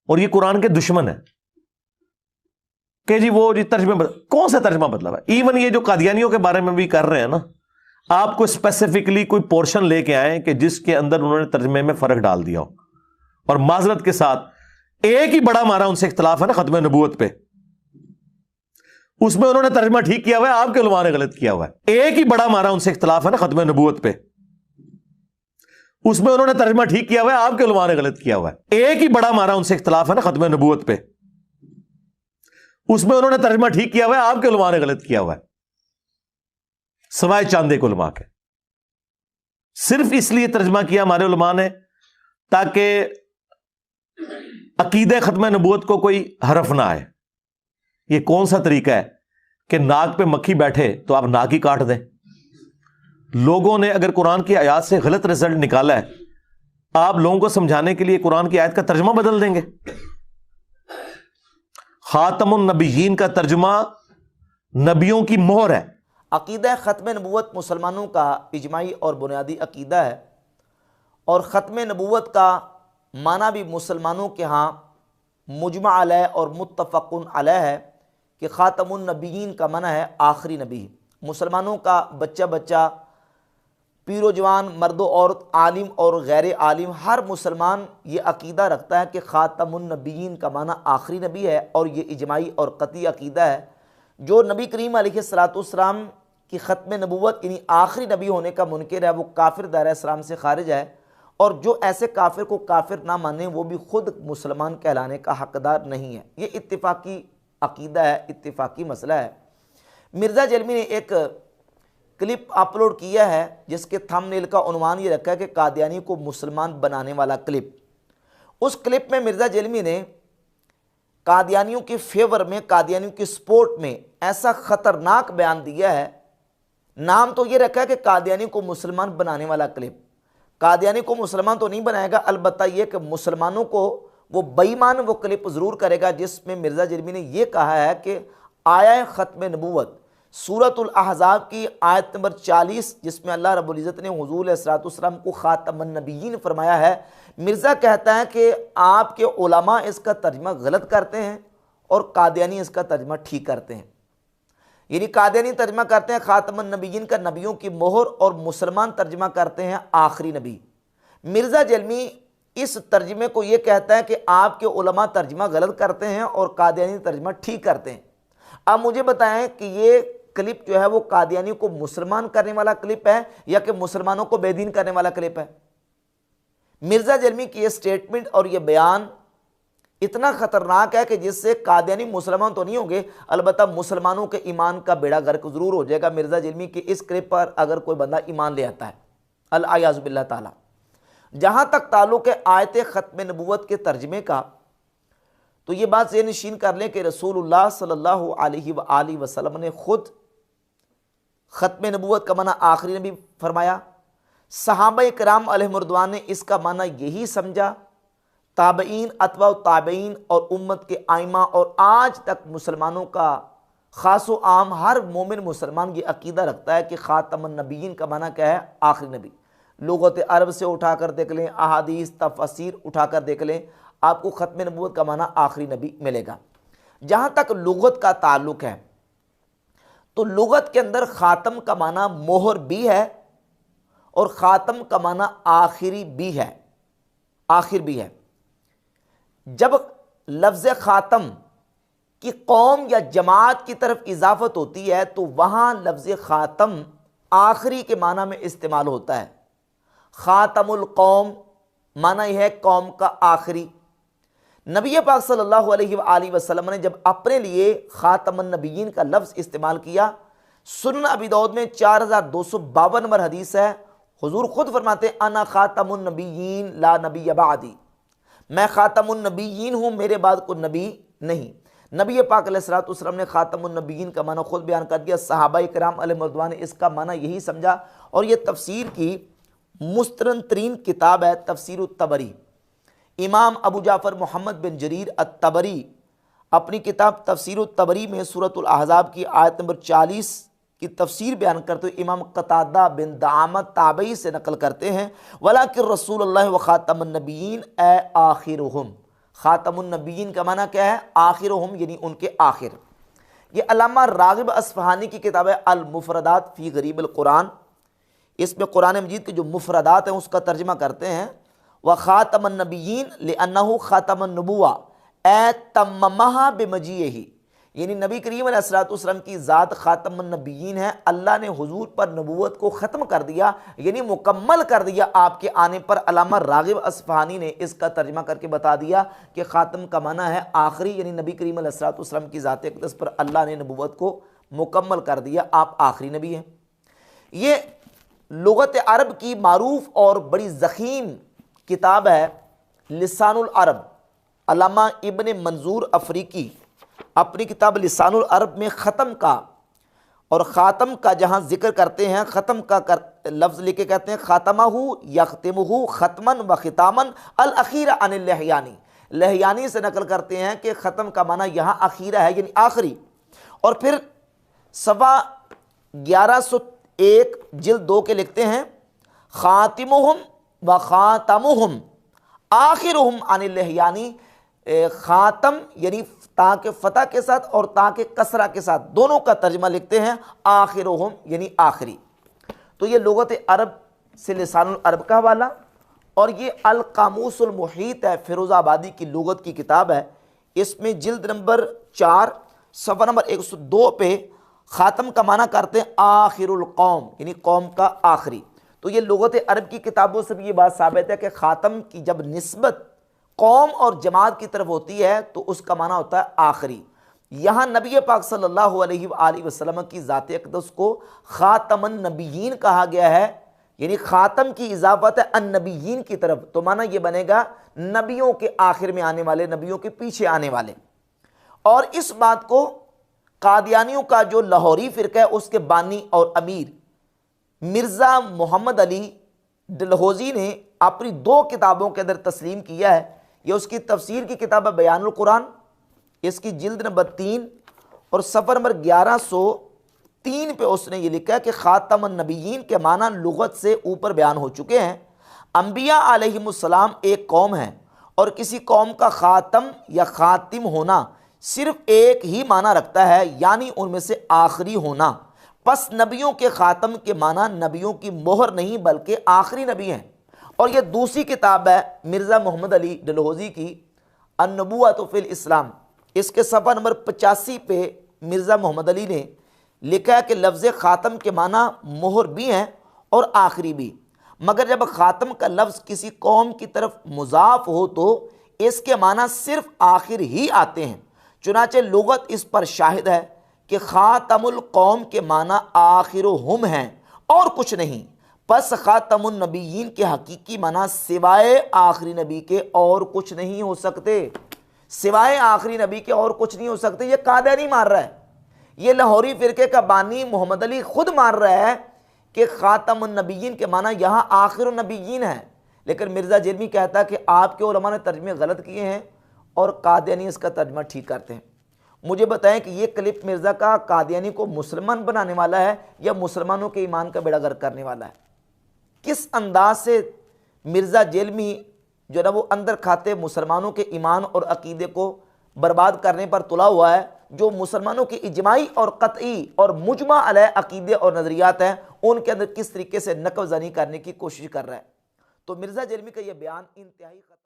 और ये कुरान के दुश्मन है कि जी वो जी तर्जमे कौन सा तर्जमा बदला है। इवन ये जो कादियानियों के बारे में भी कर रहे हैं ना, आपको स्पेसिफिकली कोई पोर्शन लेके आए कि जिसके अंदर उन्होंने तर्जमे में फर्क डाल दिया हो। और माजरत के साथ एक ही बड़ा हमारा उनसे इख्तलाफ है ना खत्म नबूवत पे, उसमें उन्होंने तर्जमा ठीक किया हुआ है, आपके उलमा ने गलत किया हुआ है। एक ही बड़ा हमारा उनसे इख्तलाफ है ना खत्म नबूवत पे, उसमें उन्होंने तर्जमा ठीक किया हुआ है, आपके उलमा ने गलत किया हुआ है। एक ही बड़ा हमारा उनसे इख्तलाफ है ना खत्म नबूवत पे, उसमें उन्होंने तर्जमा ठीक किया हुआ है, आपके उलमा ने गलत किया हुआ है, सवाए चांदे के उलमा के। सिर्फ इसलिए तर्जमा किया हमारे उलमा ने ताकि अकीदे खत्म नबूवत को कोई हरफ ना आए। ये कौन सा तरीका है कि नाक पे मक्खी बैठे तो आप नाक ही काट दें। लोगों ने अगर कुरान की आयत से गलत रिजल्ट निकाला है, आप लोगों को समझाने के लिए कुरान की आयत का तर्जमा बदल देंगे। खातमुन नबीयीन का तर्जुमा नबियों की मोहर है। अकीदा ख़त्म नबूवत मुसलमानों का इजमाई और बुनियादी अकीदा है, और ख़त्म नबूवत का माना भी मुसलमानों के यहाँ मुजमा अलैह और मुत्तफ़क़ुन अलैह है कि ख़ातमुन नबीयीन का माना है आखिरी नबी। मुसलमानों का बच्चा बच्चा, पीरो जवान, मर्दो औरत, आलिम और गैर आलिम, हर मुसलमान ये अकीदा रखता है कि ख़ातमुन नबीयीन का माना आखिरी नबी है। और ये इजमाई और क़तई अकीदा है। जो नबी करीम अलैहिस्सलाम की ख़त्म नबूवत यानी आखिरी नबी होने का मुनकिर है, वो काफिर दायरा इस्लाम से खारिज है। और जो ऐसे काफिर को काफिर ना माने वो भी खुद मुसलमान कहलाने का हकदार नहीं है। ये इत्तिफाकी अकीदा है, इत्तिफाकी मसला है। मिर्ज़ा जलमी ने एक क्लिप अपलोड किया है जिसके थंबनेल का उन्वान ये रखा है कि कादियानी को मुसलमान बनाने वाला क्लिप। उस क्लिप में मिर्ज़ा जलमी ने कादियानियों के फेवर में, कादियानियों की सपोर्ट में ऐसा ख़तरनाक बयान दिया है। नाम तो ये रखा है कि कादियानी को मुसलमान बनाने वाला क्लिप। कादियानी को मुसलमान तो नहीं बनाएगा, अलबत्ता ये कि मुसलमानों को वो बेईमान वो क्लिप ज़रूर करेगा जिसमें मिर्ज़ा जलमी ने यह कहा है कि आया ख़त्म नबूवत सूरतुल अहज़ाब की आयत नंबर 40, जिसमें अल्लाह रब्बुल इज़्ज़त ने हुज़ूर अलैहिस्सलाम को ख़ातमुन नबिय्यीन फरमाया है। मिर्ज़ा कहता है कि आपके उलमा इसका तर्जमा गलत करते हैं और कादियानी इसका तर्जमा ठीक करते हैं। यानी कादियानी तर्जमा करते हैं ख़ातमुन नबिय्यीन का नबियों की मोहर, और मुसलमान तर्जमा करते हैं आखिरी नबी। मिर्ज़ा जलमी इस तर्जमे को ये कहता है कि आपके उलमा तर्जमा गलत करते हैं और कादियानी तर्जमा ठीक करते हैं। अब मुझे बताएं कि ये क्लिप जो है वो कादियानी को मुसलमान करने वाला क्लिप है या कि मुसलमानों को बेदीन करने वाला क्लिप है। मिर्ज़ा जलमी की ये स्टेटमेंट और ये बयान इतना ख़तरनाक है कि जिससे कादियानी मुसलमान तो नहीं होंगे, अलबत्ता मुसलमानों के ईमान का बेड़ा गर्क ज़रूर हो जाएगा मिर्ज़ा जलमी की इस क्लिप पर अगर कोई बंदा ईमान ले आता है, अल-अयाज़ु बिल्लाह ताला। जहाँ तक ताल्लुक़ है आयत ख़त्म नबूवत के तर्जमे का, तो ये बात ये निशीन कर लें कि रसूलुल्लाह सल्लल्लाहु अलैहि वसल्लम ने ख़ुद ख़त्म नबूवत का माना आखिरी नबी फरमाया। सहाबा इकराम अलैहिर्रिज़वान ने इसका माना यही समझा। ताबईन, अतबा ताबईन और उम्मत के आइमा और आज तक मुसलमानों का ख़ासो आम हर मोमिन मुसलमान ये अकीदा रखता है कि ख़ातमुन नबिय्यीन का माना क्या है, आखिरी नबी। लुग़त अरब से उठाकर देख लें, अहादीस तफसीर उठाकर देख लें, आपको ख़त्म नबूवत का माना आखिरी नबी मिलेगा। जहाँ तक लुग़त का ताल्लुक़ है तो लुग़त के अंदर ख़ातम का माना मोहर भी है और ख़ातम का माना आखिरी भी है, आखिर भी है। जब लफ्ज़ ख़ातम की कौम या जमात की तरफ इजाफत होती है तो वहाँ लफ्ज़ ख़ातम आखिरी के माना में इस्तेमाल होता है। ख़ातमुल कौम माना यह है कौम का आखिरी। नबी पाक सल्लल्लाहु अलैहि वसल्लम ने जब अपने लिए ख़ातमुन नबिय्यीन का लफ्ज़ इस्तेमाल किया, सुनन अबी दाऊद में 4252 नंबर हदीस है, हुजूर खुद फरमाते अना ख़ातमुन नबिय्यीन ला नबिय्य बादी, मैं ख़ातमुन नबिय्यीन हूँ, मेरे बाद कोई नबी नहीं। नबी पाक अलैहिस्सलातु वस्सलाम ने ख़ातमुन नबिय्यीन का माना खुद बयान कर दिया। सहाबा इकराम अलैहिर्रिज़वान ने इसका माना यही समझा, और ये तफसीर की मुस्तनद तरीन किताब है तफसीर तबरी। इमाम अबू जाफ़र मोहम्मद बिन जरीर अत-तबरी अपनी किताब तफसीर तबरी में सूरतुल अहज़ाब की आयत नंबर 40 की तफसीर बयान करते हुए इमाम क़तादा बिन दामत ताबई से नकल करते हैं, वलाकिन रसूलुल्लाह व ख़ातमुन नबिय्यीन ए आखिरुहुम, ख़ातमुन नबीयीन का माना क्या है? आखिरुहुम, यानी उनके आखिर। ये अल्लामा रागिब अस्फ़हानी की किताब है अल मुफ़रदात फ़ी ग़रीब अल कुरान। इसमें कुरान मजीद के जो मुफ़रदात हैं उसका तर्जमा करते हैं, व ख़ातमुन नबीयीन लिअन्नहु ख़ातमुन नबुव्वा ए तम्ममहा बिमजीइही, यानी नबी करीम अलैहिस्सलाम की ज़ात ख़ातमुन नबीयीन है। अल्लाह ने हुजूर पर नबूवत को ख़त्म कर दिया, यानी मुकम्मल कर दिया आपके आने पर। अल्लामा रागिब अस्फ़हानी ने इसका तर्जमा करके बता दिया कि ख़ातम का माना है आखिरी, यानी नबी करीम अलैहिस्सलाम की ज़ात अक़दस पर अल्लाह ने नबूवत को मुकम्मल कर दिया, आप आखिरी नबी हैं। ये लुग़त अरब की मारूफ़ और बड़ी ज़ख़ीम किताब है लिसानुल अरब। अल्लामा इब्न मंजूर अफ़रीकी अपनी किताब लिसानुल अरब में ख़त्म का और ख़ातम का जहाँ ज़िक्र करते हैं, ख़त्म का लफ्ज़ लेके कहते हैं ख़ातमहु यख़्तिमुहु ख़त्मन व ख़ितामन अल अख़ीरा अनिल लहयानी। लहयानी से नकल करते हैं कि ख़त्म का माना यहाँ अख़ीरा है, यानी आखिरी। और फिर सवा 1101 जिल्द 2 के लिखते हैं, ख़ातिमुहुम व ख़ातमुहुम आखिरुहुम अनिल लहयानी। ख़ातम यानी ता के फ़तह के साथ और ता के कसरा के साथ दोनों का तर्जमा लिखते हैं आखिरुहुम यानी आखिरी। तो ये लुग़त अरब से लिसानुल अरब का हवाला, और ये अल कामूसुल मुहीत है, फ़िरोज़ाबादी की लुग़त की किताब है। इसमें जिल्द नंबर 4 सफ़ा नंबर 102 पे ख़ातम का माना करते हैं आखिरुल कौम, यानी कौम का आखिरी। तो ये लुग़त अरब की किताबों से भी ये बात साबित है कि ख़ातम की जब निस्बत कौम और जमात की तरफ होती है तो उसका माना होता है आखिरी। यहाँ नबी पाक सल्लल्लाहु अलैहि वसल्लम की ज़ात अक़दस को ख़ातमुन नबीयीन कहा गया है, यानी ख़ातम की इजाफ़त है अन नबीयीन की तरफ, तो माना ये बनेगा नबियों के आखिर में आने वाले, नबियों के पीछे आने वाले। और इस बात को कादियानियों का जो लाहौरी फ़िरका है उसके बानी और अमीर मिर्ज़ा मोहम्मद अली डलहौज़ी ने अपनी 2 किताबों के अंदर तस्लीम किया है। यह उसकी तफसीर की किताब है बयानुल कुरान, इसकी जिल्द नंबर 3 और सफ़र नंबर 1103 पे उसने ये लिखा है कि ख़ातमुन नबीयीन के माना लुग़त से ऊपर बयान हो चुके हैं। अंबिया अलैहिमुस्सलाम एक कौम है और किसी कौम का ख़ातम या ख़ातिम होना सिर्फ एक ही माना रखता है, यानी उनमें से आखिरी होना। बस नबियों के ख़ातम के माना नबियों की मोहर नहीं बल्कि आखिरी नबी हैं। और यह दूसरी किताब है मिर्ज़ा मोहम्मद अली डलहौज़ी की अन-नबुव्वतु फ़िल इस्लाम। इसके सफ़ा नंबर 85 पे मिर्ज़ा मोहम्मद अली ने लिखा है कि लफ्ज़ ख़ातम के माना मोहर भी हैं और आखिरी भी, मगर जब ख़ातम का लफ्ज़ किसी कौम की तरफ मुज़ाफ़ हो तो इसके माना सिर्फ आखिर ही आते हैं। चुनाचे लुग़त इस पर शाहिद है कि ख़ातमुल कौम के माना आखिरुहुम हैं और कुछ नहीं। बस ख़ातमुन नबीयीन के हकीकी माना सिवाय आखिरी नबी के और कुछ नहीं हो सकते, सिवाय आखिरी नबी के और कुछ नहीं हो सकते। ये कादियानी मार रहा है, ये लाहौरी फ़िरके का बानी मोहम्मद अली खुद मार रहा है कि ख़ातमुन नबीयीन के माना यहाँ आखिरुन नबीयीन है। लेकिन मिर्ज़ा जेलमी कहता है कि आपके उलमा ने तर्जमे गलत किए हैं और कादियानी इसका तर्जमा ठीक करते हैं। मुझे बताएं कि ये क्लिप मिर्ज़ा का कादियानी को मुसलमान बनाने वाला है या मुसलमानों के ईमान का बेड़ा गर्क करने वाला है? किस अंदाज से मिर्ज़ा जेलमी जो है ना वो अंदर खाते मुसलमानों के ईमान और अकीदे को बर्बाद करने पर तुला हुआ है, जो मुसलमानों की इजमाई और कतई और मुजमा अलैह अकीदे और नज़रियात हैं उनके अंदर किस तरीके से नक़ब ज़नी करने की कोशिश कर रहा है। तो मिर्ज़ा जेलमी का यह बयान इंतहाई